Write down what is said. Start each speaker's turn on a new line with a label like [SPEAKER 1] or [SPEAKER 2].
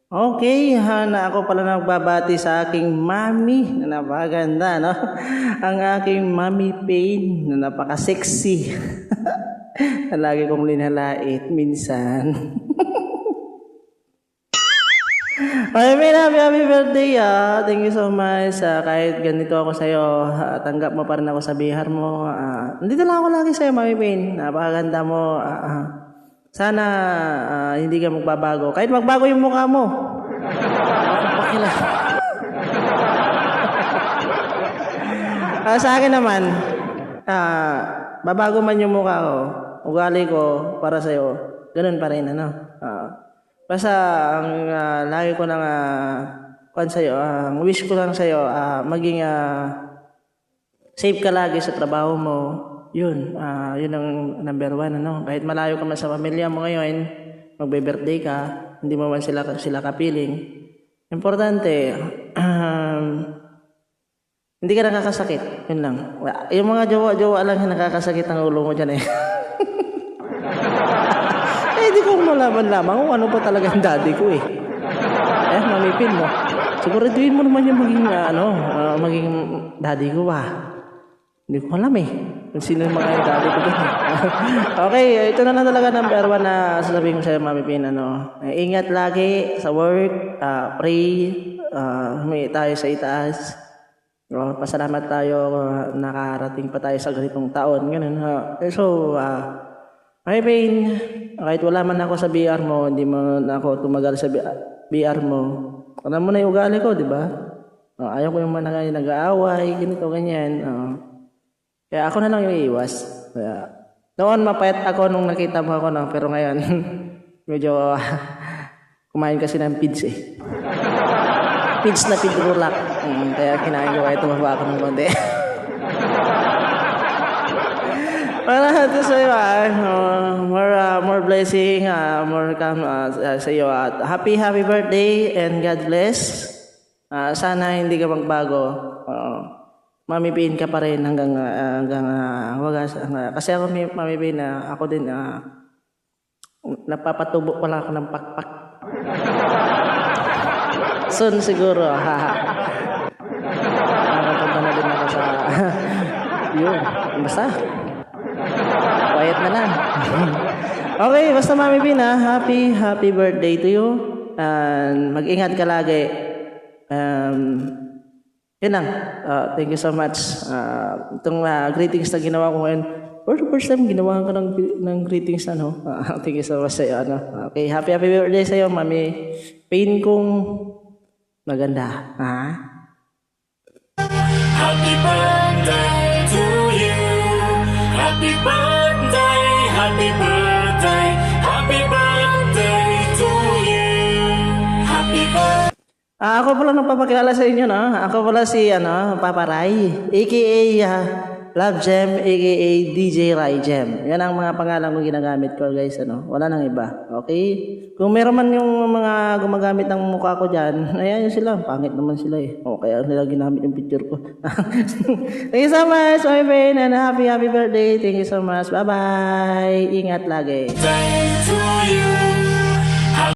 [SPEAKER 1] Okay, na ako pala nagbabati sa aking mami na napakaganda, no? Ang aking mami Pain na napaka-sexy. Na lagi kong linalait minsan. Ay, Pain, happy birthday, ah. Thank you so much. Kahit ganito ako sa'yo, tanggap mo pa rin ako sa bihar mo. Nandito lang ako lagi sa'yo, mami Pain. Napakaganda mo. Sana hindi ka magbabago. Kahit magbago yung mukha mo. Pakila. Sa akin naman, babago man yung mukha ko, ugali ko para sa'yo, ganun pa rin, ano. Basta ang lagi ko lang sa'yo, ang wish ko lang sa'yo, maging safe ka lagi sa trabaho mo. Yun, yun ang number one, ano. Kahit malayo ka man sa pamilya mo ngayon, magbe-birthday ka, hindi mo man sila kapiling. Importante, hindi ka nakakasakit. Yun lang. Yung mga jowa-jowa lang yung nakakasakit ang ulo mo dyan eh. Hindi ko malaman-lamang kung ano pa talaga ang daddy ko eh. Mamipin mo. Siguraduhin mo naman yung maging, maging daddy ko ba. Hindi ko alam eh. Kung sino yung mga daddy ko dun. Okay, ito na lang talaga number one na sasabihin ko sa'yo, Mami Pin. Ingat lagi sa work, pray, humingi tayo sa itaas. Pasalamat tayo, nakarating pa tayo sa ganitong taon. Ganun. So, Mami Pin, kahit wala man ako sa BR mo, hindi mo na ako tumagal sa BR mo. Alam mo na yung ugali ko, di ba? Ayaw ko yung mga nag-aaway, ganito, ganyan. Kaya ako na lang yung iiwas. Noon mapayat ako nung nakita mo ako, no? Pero ngayon, medyo kumain kasi ng pids eh. Pids na pidrulak. Kaya kinain ko kahit tumaba ako ng konti. Para ito sa iyo, more blessing, more come sa iyo. Happy birthday and God bless. Sana hindi ka magbago. Mami Pin ka pa rin hanggang wagas. Kasi ako, Mami Pin, ako din, napapatubo pala ako ng pakpak. Soon siguro, nakapunta na din ako sa, yun, basta. Quiet na lang. Okay, basta Mami Pin, happy birthday to you. And mag-ingat ka lagi. Yun lang. Thank you so much. Itong greetings na ginawa ko ngayon, for the first time, ginawa ko ng greetings na, no? Thank you so much sa'yo, ano? Okay, happy birthday sa'yo, Mami Pain kong maganda.
[SPEAKER 2] Happy birthday to you. Happy birthday, happy birthday, happy birthday to you. Happy birthday.
[SPEAKER 1] Ako pala nagpapakilala sa inyo, no? Ako pala si, Papa Rai, a.k.a. Love Gem, a.k.a. DJ Rai Gem. Yan ang mga pangalan kong ginagamit ko, guys, ano? Wala nang iba, okay? Kung meron man yung mga gumagamit ng mukha ko dyan, ayan yun sila, pangit naman sila eh. Kaya nila ginamit yung picture ko. Thank you so much, my friend, and happy birthday. Thank you so much. Bye-bye. Ingat lagi.
[SPEAKER 2] To you.